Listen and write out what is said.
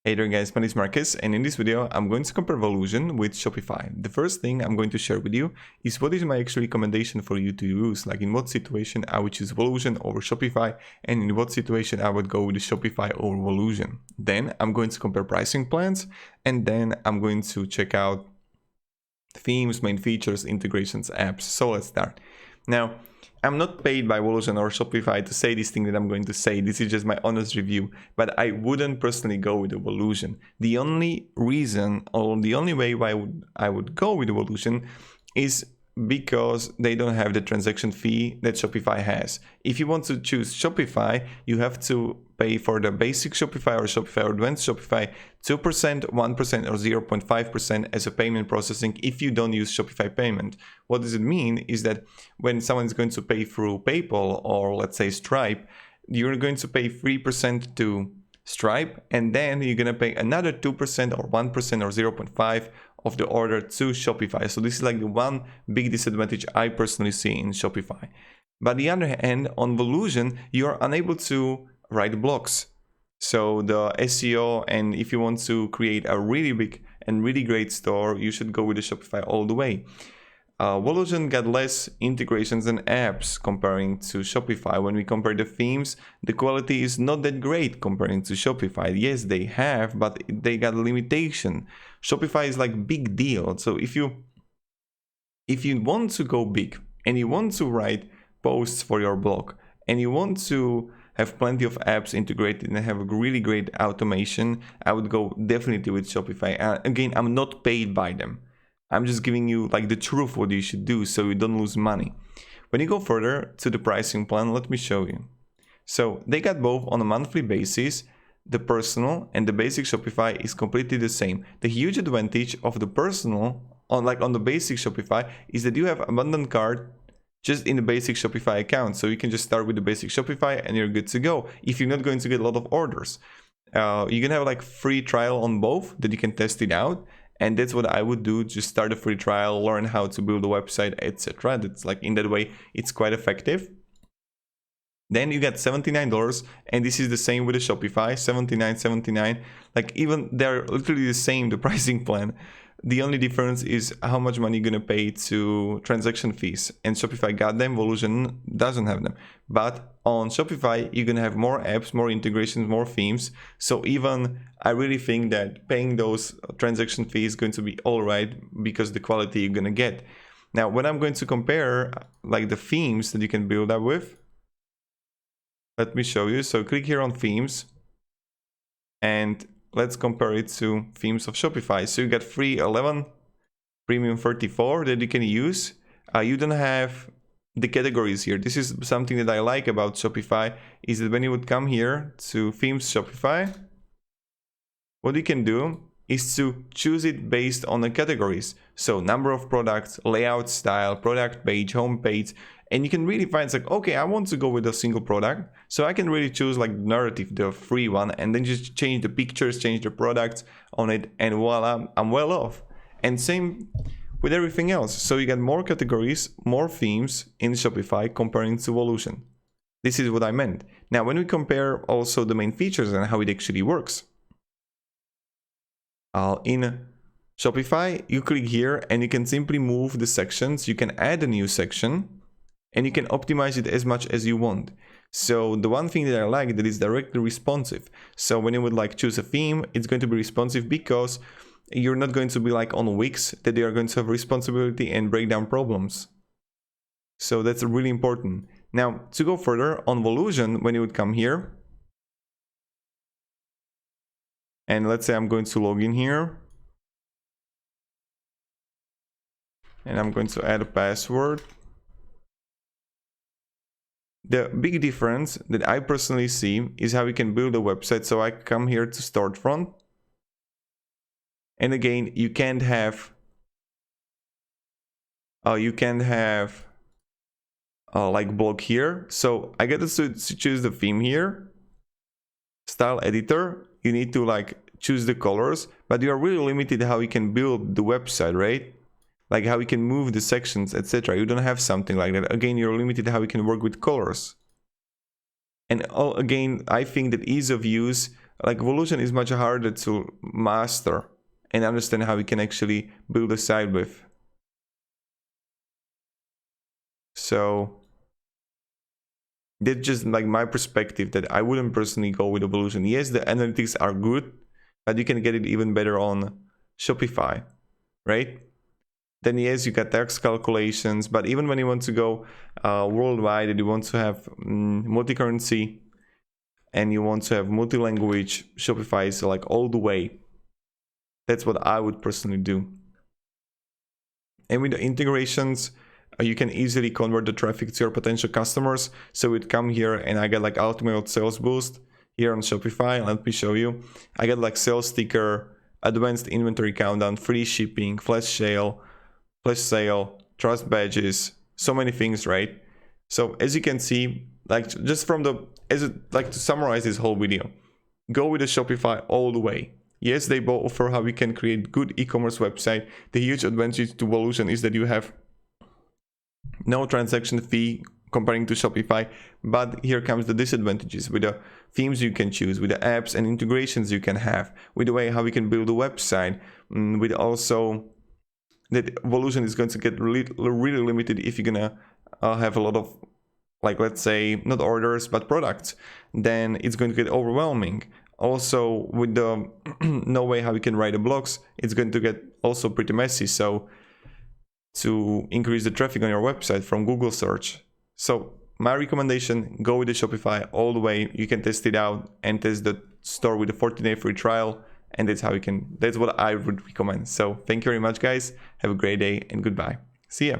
Hey there guys, my name is Marcus, and in this video I'm going to compare Volusion with Shopify. The first thing I'm going to share with you is what is my actual recommendation for you to use, like in what situation I would choose Volusion over Shopify and in what situation I would go with the Shopify over Volusion. Then I'm going to compare pricing plans, and then I'm going to check out themes, main features, integrations, apps. So let's start. Now, I'm not paid by Volusion or Shopify to say this thing that I'm going to say. This is just my honest review, but I wouldn't personally go with the Volusion. The only reason or the only way why I would go with the Volusion is because they don't have the transaction fee that Shopify has. If you want to choose Shopify, you have to pay for the basic Shopify or Shopify or advanced Shopify 2%, 1% or 0.5% as a payment processing if you don't use Shopify payment. What does it mean is that when someone is going to pay through PayPal or let's say Stripe, you're going to pay 3% to Stripe, and then you're going to pay another 2% or 1% or 0.5% of the order to Shopify. So this is like the one big disadvantage I personally see in Shopify. But the other hand, on Volusion, you're unable to write blogs. So the SEO, and if you want to create a really big and really great store, you should go with the Shopify all the way. Volusion got less integrations and apps comparing to Shopify. When we compare the themes, the quality is not that great comparing to Shopify. Yes, they have, but they got a limitation. Shopify is like big deal. So if you want to go big and you want to write posts for your blog and you want to have plenty of apps integrated and have a really great automation, I would go definitely with Shopify. Again, I'm not paid by them. I'm just giving you like the truth what you should do so you don't lose money. When you go further to the pricing plan, let me show you. So they got both on a monthly basis. The personal and the basic Shopify is completely the same. The huge advantage of the personal on the basic Shopify is that you have abundant cart just in the basic Shopify account. So you can just start with the basic Shopify and you're good to go. If you're not going to get a lot of orders, you can have like free trial on both that you can test it out. And that's what I would do, just start a free trial, learn how to build a website, etc. That's like in that way, it's quite effective. Then you get $79, and this is the same with the Shopify, $79.79. Like even they're literally the same, the pricing plan. The only difference is how much money you're gonna pay to transaction fees. And Shopify got them, Volusion doesn't have them. But on Shopify, you're gonna have more apps, more integrations, more themes. So even I really think that paying those transaction fees is going to be all right because the quality you're gonna get. Now, when I'm going to compare like the themes that you can build up with, let me show you. So click here on themes and let's compare it to themes of Shopify. So you got free 11, premium 34 that you can use. You don't have the categories here. This is something that I like about Shopify, is that when you would come here to themes Shopify, what you can do is to choose it based on the categories. So number of products, layout style, product page, home page, and you can really find it's like, okay, I want to go with a single product. So I can really choose like narrative, the free one, and then just change the pictures, change the products on it, and voila, I'm well off. And same with everything else. So you get more categories, more themes in Shopify comparing to Volusion. This is what I meant. Now, when we compare also the main features and how it actually works. In Shopify, you click here and you can simply move the sections. You can add a new section and you can optimize it as much as you want. So the one thing that I like that is directly responsive. So when you would like choose a theme, it's going to be responsive because you're not going to be like on Wix that they are going to have responsibility and break down problems. So that's really important. Now to go further on Volusion, when you would come here, and let's say I'm going to log in here, and I'm going to add a password. The big difference that I personally see is how you can build a website. So I come here to start front. And again, you can't have like blog here. So I get to choose the theme here. Style editor, you need to like choose the colors, but you are really limited how you can build the website, right? Like how you can move the sections, etc. You don't have something like that. Again, you're limited how you can work with colors. And again, I think that ease of use like Volusion is much harder to master and understand how you can actually build a site with. So that's just like my perspective, that I wouldn't personally go with Volusion. Yes, the analytics are good, but you can get it even better on Shopify, right? Then yes, you got tax calculations, but even when you want to go worldwide and you want to have multi-currency and you want to have multi-language, Shopify is like all the way. That's what I would personally do. And with the integrations, you can easily convert the traffic to your potential customers. So we'd come here and I get like ultimate sales boost here on Shopify. Let me show you. I get like sales sticker, advanced inventory countdown, free shipping, flash sale, trust badges, so many things, right? So as you can see, like just from the, like to summarize this whole video, go with the Shopify all the way. Yes, they both offer how we can create good e-commerce website. The huge advantage to Volusion is that you have no transaction fee comparing to Shopify, but here comes the disadvantages with the themes you can choose, with the apps and integrations you can have, with the way how we can build a website, with also that Volusion is going to get really limited if you're gonna have a lot of, like, let's say not orders but products, then it's going to get overwhelming. Also with the no way how you can write the blogs, it's going to get also pretty messy. So to increase the traffic on your website from Google search. So my recommendation, go with the Shopify all the way. You can test it out and test the store with a 14-day free trial. And that's how you can, that's what I would recommend. So thank you very much, guys. Have a great day and goodbye. See ya.